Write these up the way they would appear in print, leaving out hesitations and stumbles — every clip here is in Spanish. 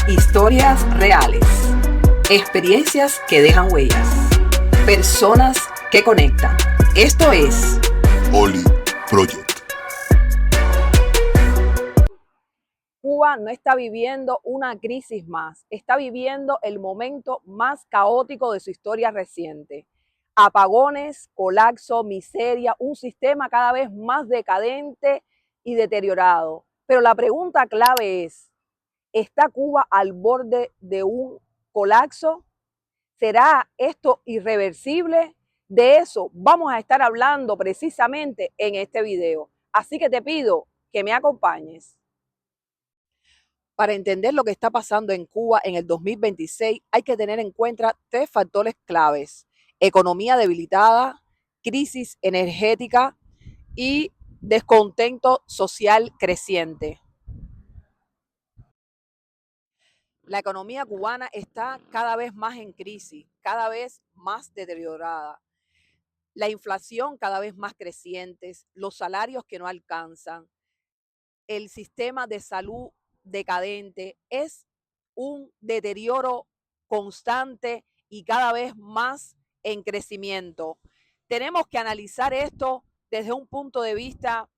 Historias reales, experiencias que dejan huellas, personas que conectan. Esto es Oli Project. Cuba no está viviendo una crisis más, está viviendo el momento más caótico de su historia reciente. Apagones, colapso, miseria, un sistema cada vez más decadente y deteriorado. Pero la pregunta clave es, ¿está Cuba al borde de un colapso? ¿Será esto irreversible? De eso vamos a estar hablando precisamente en este video. Así que te pido que me acompañes. Para entender lo que está pasando en Cuba en el 2026, hay que tener en cuenta tres factores claves: economía debilitada, crisis energética y descontento social creciente. La economía cubana está cada vez más en crisis, cada vez más deteriorada. La inflación cada vez más creciente, los salarios que no alcanzan, el sistema de salud decadente, es un deterioro constante y cada vez más en crecimiento. Tenemos que analizar esto desde un punto de vista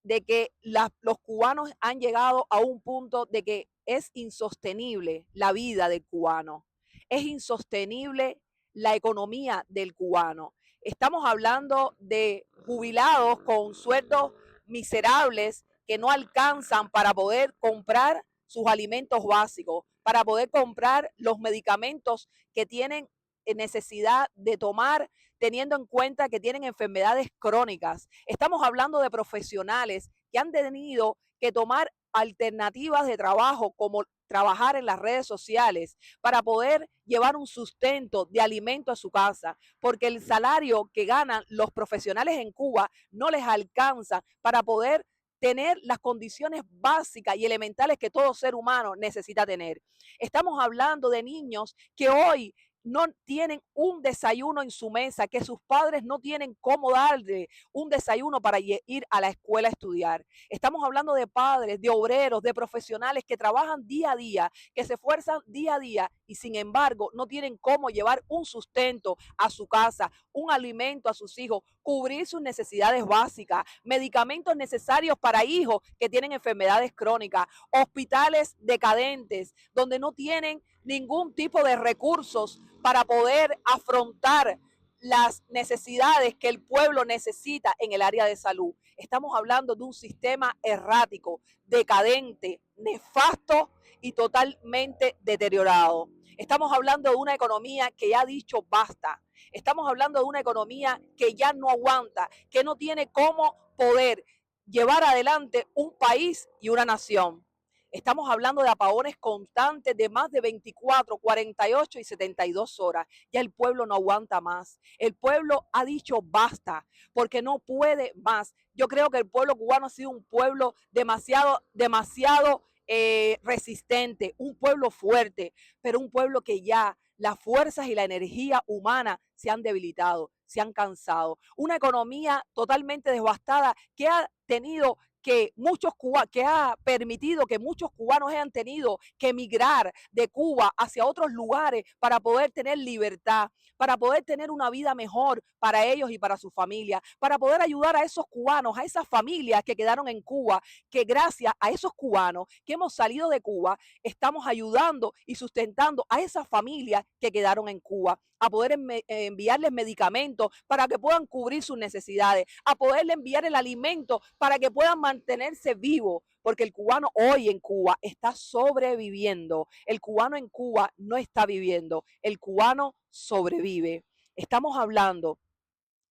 de que los cubanos han llegado a un punto de que es insostenible la vida del cubano, es insostenible la economía del cubano. Estamos hablando de jubilados con sueldos miserables que no alcanzan para poder comprar sus alimentos básicos, para poder comprar los medicamentos que tienen necesidad de tomar, teniendo en cuenta que tienen enfermedades crónicas. Estamos hablando de profesionales que han tenido que tomar alternativas de trabajo, como trabajar en las redes sociales, para poder llevar un sustento de alimento a su casa, porque el salario que ganan los profesionales en Cuba no les alcanza para poder tener las condiciones básicas y elementales que todo ser humano necesita tener. Estamos hablando de niños que hoy no tienen un desayuno en su mesa, que sus padres no tienen cómo darle un desayuno para ir a la escuela a estudiar. Estamos hablando de padres, de obreros, de profesionales que trabajan día a día, que se esfuerzan día a día y sin embargo no tienen cómo llevar un sustento a su casa, un alimento a sus hijos, cubrir sus necesidades básicas, medicamentos necesarios para hijos que tienen enfermedades crónicas, hospitales decadentes, donde no tienen ningún tipo de recursos para poder afrontar las necesidades que el pueblo necesita en el área de salud. Estamos hablando de un sistema errático, decadente, nefasto y totalmente deteriorado. Estamos hablando de una economía que ya ha dicho basta. Estamos hablando de una economía que ya no aguanta, que no tiene cómo poder llevar adelante un país y una nación. Estamos hablando de apagones constantes de más de 24, 48 y 72 horas. Ya el pueblo no aguanta más. El pueblo ha dicho basta, porque no puede más. Yo creo que el pueblo cubano ha sido un pueblo demasiado resistente, un pueblo fuerte, pero un pueblo que ya las fuerzas y la energía humana se han debilitado, se han cansado. Una economía totalmente devastada que ha tenido que ha permitido que muchos cubanos hayan tenido que emigrar de Cuba hacia otros lugares para poder tener libertad, para poder tener una vida mejor para ellos y para su familia, para poder ayudar a esos cubanos, a esas familias que quedaron en Cuba, que gracias a esos cubanos que hemos salido de Cuba, estamos ayudando y sustentando a esas familias que quedaron en Cuba, a poder enviarles medicamentos para que puedan cubrir sus necesidades, a poderle enviar el alimento para que puedan mantenerse vivos, porque el cubano hoy en Cuba está sobreviviendo. El cubano en Cuba no está viviendo, el cubano sobrevive. Estamos hablando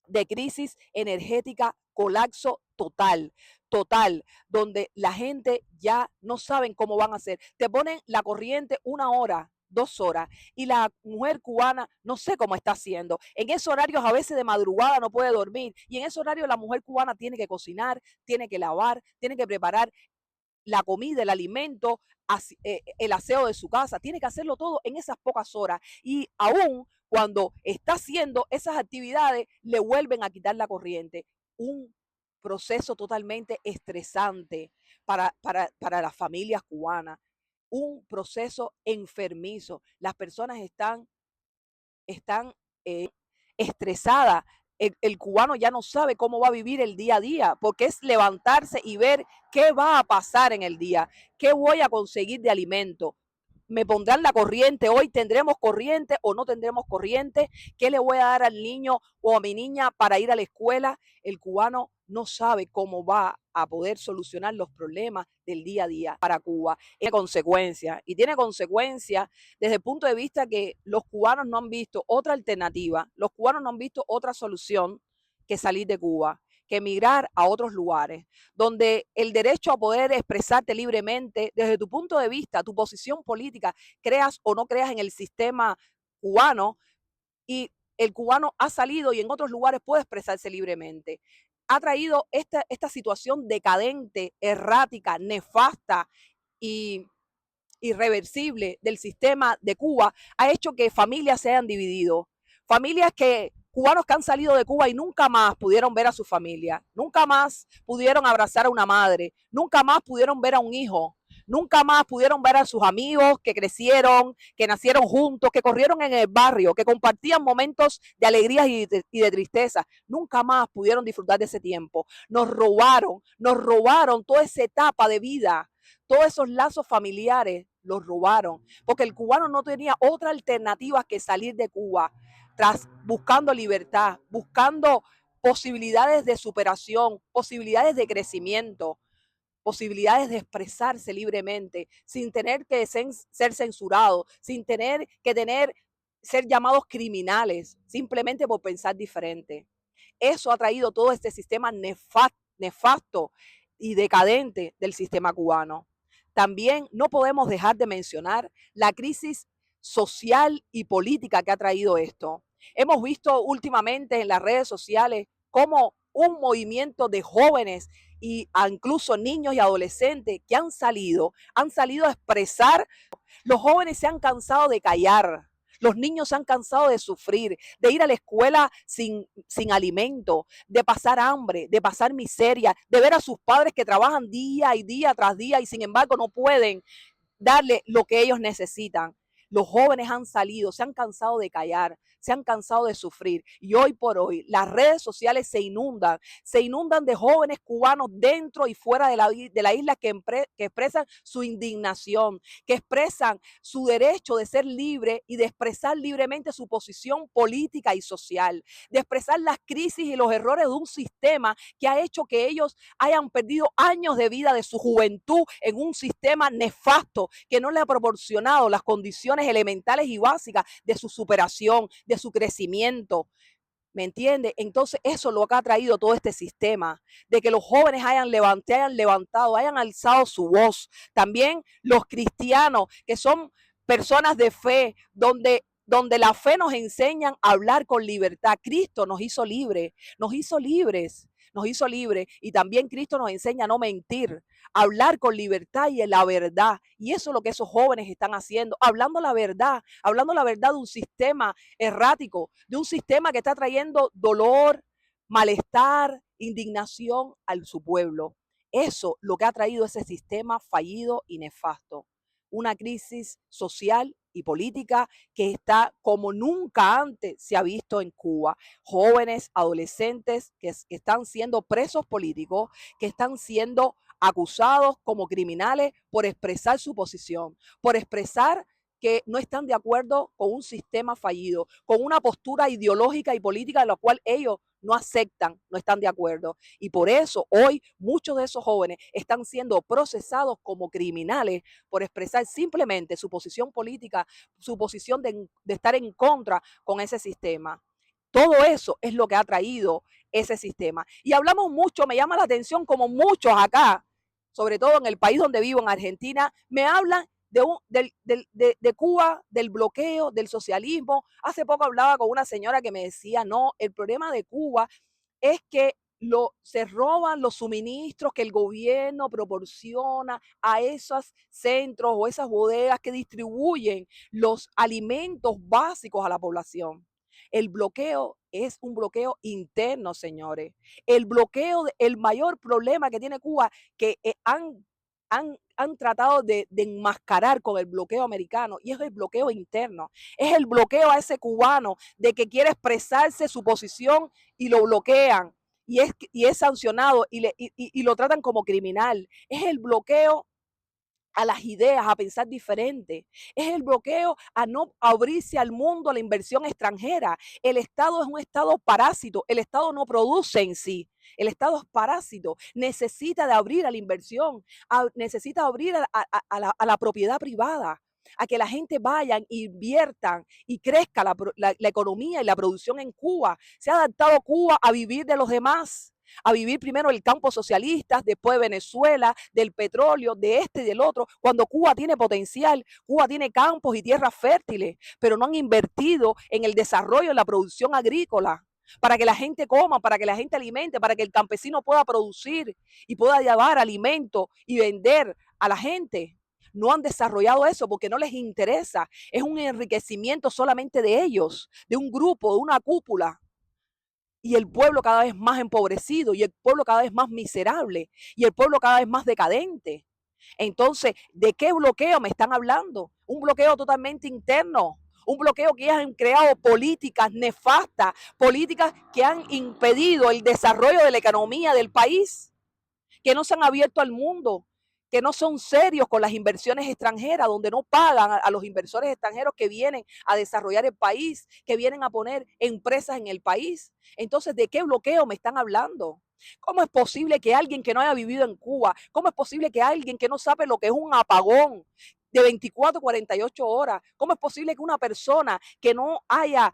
de crisis energética, colapso total, donde la gente ya no saben cómo van a hacer. Te ponen la corriente 1 hora, 2 horas, y la mujer cubana no sé cómo está haciendo. En esos horarios a veces de madrugada no puede dormir, y en esos horarios la mujer cubana tiene que cocinar, tiene que lavar, tiene que preparar la comida, el alimento, el aseo de su casa, tiene que hacerlo todo en esas pocas horas. Y aún cuando está haciendo esas actividades, le vuelven a quitar la corriente. Un proceso totalmente estresante para las familias cubanas. un proceso enfermizo. Las personas están estresadas. El cubano ya no sabe cómo va a vivir el día a día, porque es levantarse y ver qué va a pasar en el día, qué voy a conseguir de alimento, me pondrán la corriente, hoy tendremos corriente o no tendremos corriente, qué le voy a dar al niño o a mi niña para ir a la escuela. El cubano no sabe cómo va a poder solucionar los problemas del día a día para Cuba. Tiene consecuencias y tiene consecuencias desde el punto de vista que los cubanos no han visto otra alternativa, los cubanos no han visto otra solución que salir de Cuba, que emigrar a otros lugares, donde el derecho a poder expresarte libremente desde tu punto de vista, tu posición política, creas o no creas en el sistema cubano, y el cubano ha salido y en otros lugares puede expresarse libremente. Ha traído esta situación decadente, errática, nefasta y irreversible del sistema de Cuba, ha hecho que familias se hayan dividido. Familias cubanos que han salido de Cuba y nunca más pudieron ver a su familia, nunca más pudieron abrazar a una madre, nunca más pudieron ver a un hijo, nunca más pudieron ver a sus amigos que crecieron, que nacieron juntos, que corrieron en el barrio, que compartían momentos de alegrías y de tristeza. Nunca más pudieron disfrutar de ese tiempo. Nos robaron toda esa etapa de vida. Todos esos lazos familiares los robaron, porque el cubano no tenía otra alternativa que salir de Cuba, buscando libertad, buscando posibilidades de superación, posibilidades de crecimiento, posibilidades de expresarse libremente, sin tener que ser censurado, sin tener que ser llamados criminales, simplemente por pensar diferente. Eso ha traído todo este sistema nefasto y decadente del sistema cubano. También no podemos dejar de mencionar la crisis social y política que ha traído esto. Hemos visto últimamente en las redes sociales cómo un movimiento de jóvenes y incluso niños y adolescentes que han salido a expresar. Los jóvenes se han cansado de callar. Los niños se han cansado de sufrir, de ir a la escuela sin alimento, de pasar hambre, de pasar miseria, de ver a sus padres que trabajan día y día tras día y sin embargo no pueden darle lo que ellos necesitan. Los jóvenes han salido, se han cansado de callar, se han cansado de sufrir. Y hoy por hoy las redes sociales se inundan de jóvenes cubanos dentro y fuera de la isla que expresan su indignación, que expresan su derecho de ser libre y de expresar libremente su posición política y social, de expresar las crisis y los errores de un sistema que ha hecho que ellos hayan perdido años de vida de su juventud en un sistema nefasto que no le ha proporcionado las condiciones elementales y básicas de su superación, de su crecimiento. ¿Me entiende? Entonces eso es lo que ha traído todo este sistema, de que los jóvenes hayan levantado, hayan alzado su voz. También los cristianos, que son personas de fe, donde la fe nos enseña a hablar con libertad. Cristo nos hizo libres, nos hizo libres. Nos hizo libres y también Cristo nos enseña a no mentir, a hablar con libertad y en la verdad. Y eso es lo que esos jóvenes están haciendo, hablando la verdad de un sistema errático, de un sistema que está trayendo dolor, malestar, indignación a su pueblo. Eso lo que ha traído ese sistema fallido y nefasto. Una crisis social y política que está como nunca antes se ha visto en Cuba. Jóvenes, adolescentes que están siendo presos políticos, que están siendo acusados como criminales por expresar su posición, por expresar que no están de acuerdo con un sistema fallido, con una postura ideológica y política de la cual ellos no aceptan, no están de acuerdo. Y por eso hoy muchos de esos jóvenes están siendo procesados como criminales por expresar simplemente su posición política, su posición de estar en contra con ese sistema. Todo eso es lo que ha traído ese sistema. Y hablamos mucho, me llama la atención como muchos acá, sobre todo en el país donde vivo, en Argentina, me hablan de Cuba, del bloqueo, del socialismo. Hace poco hablaba con una señora que me decía, no, el problema de Cuba es que se roban los suministros que el gobierno proporciona a esos centros o esas bodegas que distribuyen los alimentos básicos a la población. El bloqueo es un bloqueo interno, señores. El bloqueo, el mayor problema que tiene Cuba, que han han tratado de enmascarar con el bloqueo americano, y es el bloqueo interno, es el bloqueo a ese cubano de que quiere expresarse su posición y lo bloquean, y es sancionado y lo tratan como criminal. Es el bloqueo a las ideas, a pensar diferente. Es el bloqueo a no abrirse al mundo, a la inversión extranjera. El Estado es un Estado parásito. El Estado no produce en sí. El Estado es parásito. Necesita de abrir a la inversión, necesita abrir a la propiedad privada, a que la gente vayan, inviertan y crezca la economía y la producción en Cuba. Se ha adaptado Cuba a vivir de los demás, a vivir primero el campo socialista, después Venezuela, del petróleo, de este y del otro, cuando Cuba tiene potencial, Cuba tiene campos y tierras fértiles, pero no han invertido en el desarrollo de la producción agrícola, para que la gente coma, para que la gente alimente, para que el campesino pueda producir y pueda llevar alimento y vender a la gente. No han desarrollado eso porque no les interesa. Es un enriquecimiento solamente de ellos, de un grupo, de una cúpula. Y el pueblo cada vez más empobrecido, y el pueblo cada vez más miserable, y el pueblo cada vez más decadente. Entonces, ¿de qué bloqueo me están hablando? Un bloqueo totalmente interno, un bloqueo que han creado políticas nefastas, políticas que han impedido el desarrollo de la economía del país, que no se han abierto al mundo, que no son serios con las inversiones extranjeras, donde no pagan a los inversores extranjeros que vienen a desarrollar el país, que vienen a poner empresas en el país. Entonces, ¿de qué bloqueo me están hablando? ¿Cómo es posible que alguien que no haya vivido en Cuba, cómo es posible que alguien que no sabe lo que es un apagón de 24, 48 horas, cómo es posible que una persona que no haya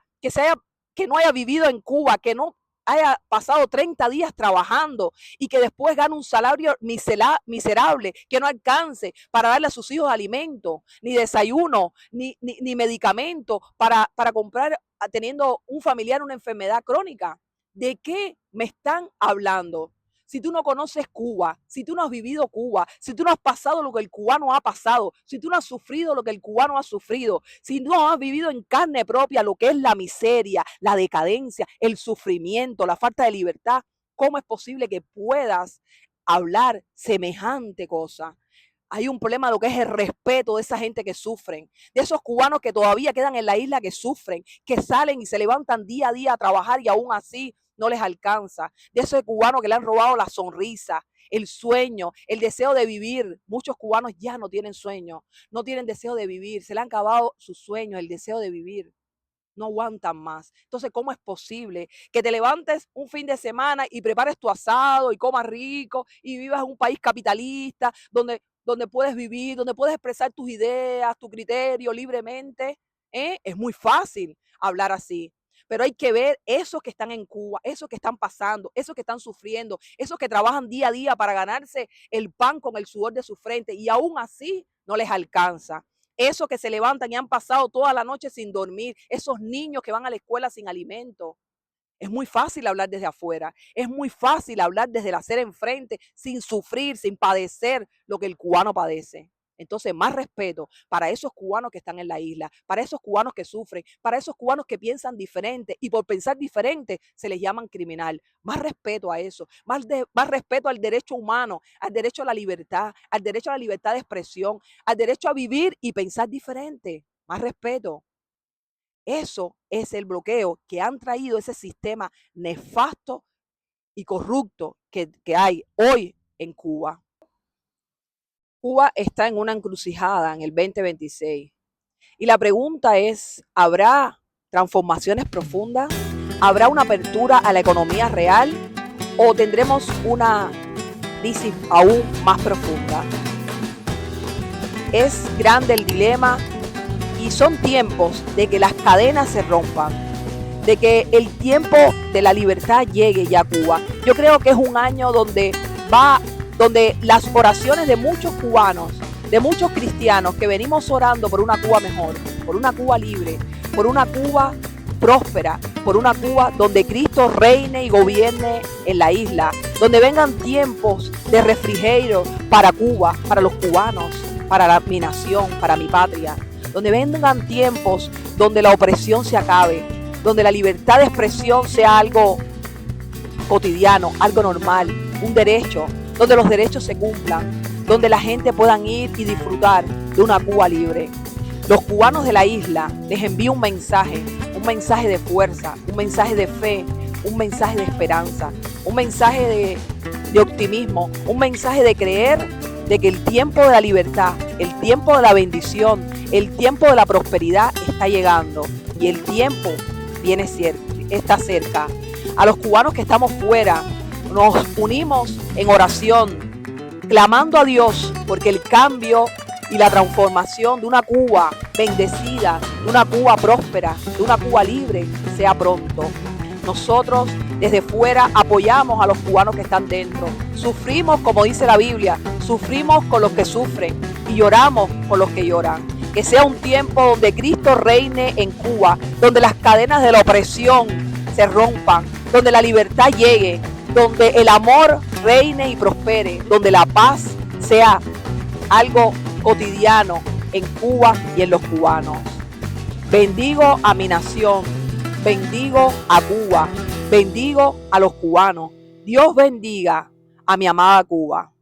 vivido en Cuba, que no haya pasado 30 días trabajando y que después gane un salario miserable, que no alcance para darle a sus hijos alimento, ni desayuno, ni medicamento para comprar teniendo un familiar una enfermedad crónica? ¿De qué me están hablando? Si tú no conoces Cuba, si tú no has vivido Cuba, si tú no has pasado lo que el cubano ha pasado, si tú no has sufrido lo que el cubano ha sufrido, si no has vivido en carne propia lo que es la miseria, la decadencia, el sufrimiento, la falta de libertad, ¿cómo es posible que puedas hablar semejante cosa? Hay un problema de lo que es el respeto de esa gente que sufren, de esos cubanos que todavía quedan en la isla que sufren, que salen y se levantan día a día a trabajar y aún así no les alcanza, de esos cubanos que le han robado la sonrisa, el sueño, el deseo de vivir. Muchos cubanos ya no tienen sueño, no tienen deseo de vivir, se le han acabado sus sueños, el deseo de vivir. No aguantan más. Entonces, ¿cómo es posible que te levantes un fin de semana y prepares tu asado y comas rico y vivas en un país capitalista donde puedes vivir, donde puedes expresar tus ideas, tu criterio libremente? Es muy fácil hablar así. Pero hay que ver esos que están en Cuba, esos que están pasando, esos que están sufriendo, esos que trabajan día a día para ganarse el pan con el sudor de su frente y aún así no les alcanza. Esos que se levantan y han pasado toda la noche sin dormir, esos niños que van a la escuela sin alimento. Es muy fácil hablar desde afuera, es muy fácil hablar desde el hacer enfrente, sin sufrir, sin padecer lo que el cubano padece. Entonces, más respeto para esos cubanos que están en la isla, para esos cubanos que sufren, para esos cubanos que piensan diferente y por pensar diferente se les llaman criminal. Más respeto a eso, más respeto al derecho humano, al derecho a la libertad de expresión, al derecho a vivir y pensar diferente. Más respeto. Eso es el bloqueo que han traído ese sistema nefasto y corrupto que hay hoy en Cuba. Cuba está en una encrucijada en el 2026 y la pregunta es, ¿habrá transformaciones profundas? ¿Habrá una apertura a la economía real o tendremos una crisis aún más profunda? Es grande el dilema y son tiempos de que las cadenas se rompan, de que el tiempo de la libertad llegue ya a Cuba. Yo creo que es un año donde las oraciones de muchos cubanos, de muchos cristianos que venimos orando por una Cuba mejor, por una Cuba libre, por una Cuba próspera, por una Cuba donde Cristo reine y gobierne en la isla, donde vengan tiempos de refrigerio para Cuba, para los cubanos, para mi nación, para mi patria, donde vengan tiempos donde la opresión se acabe, donde la libertad de expresión sea algo cotidiano, algo normal, un derecho, donde los derechos se cumplan, donde la gente pueda ir y disfrutar de una Cuba libre. Los cubanos de la isla les envío un mensaje de fuerza, un mensaje de fe, un mensaje de esperanza, un mensaje de optimismo, un mensaje de creer de que el tiempo de la libertad, el tiempo de la bendición, el tiempo de la prosperidad está llegando y el tiempo está cerca. A los cubanos que estamos fuera, nos unimos en oración, clamando a Dios porque el cambio y la transformación de una Cuba bendecida, de una Cuba próspera, de una Cuba libre, sea pronto. Nosotros desde fuera apoyamos a los cubanos que están dentro. Sufrimos, como dice la Biblia, sufrimos con los que sufren y lloramos con los que lloran. Que sea un tiempo donde Cristo reine en Cuba, donde las cadenas de la opresión se rompan, donde la libertad llegue, donde el amor reine y prospere, donde la paz sea algo cotidiano en Cuba y en los cubanos. Bendigo a mi nación, bendigo a Cuba, bendigo a los cubanos. Dios bendiga a mi amada Cuba.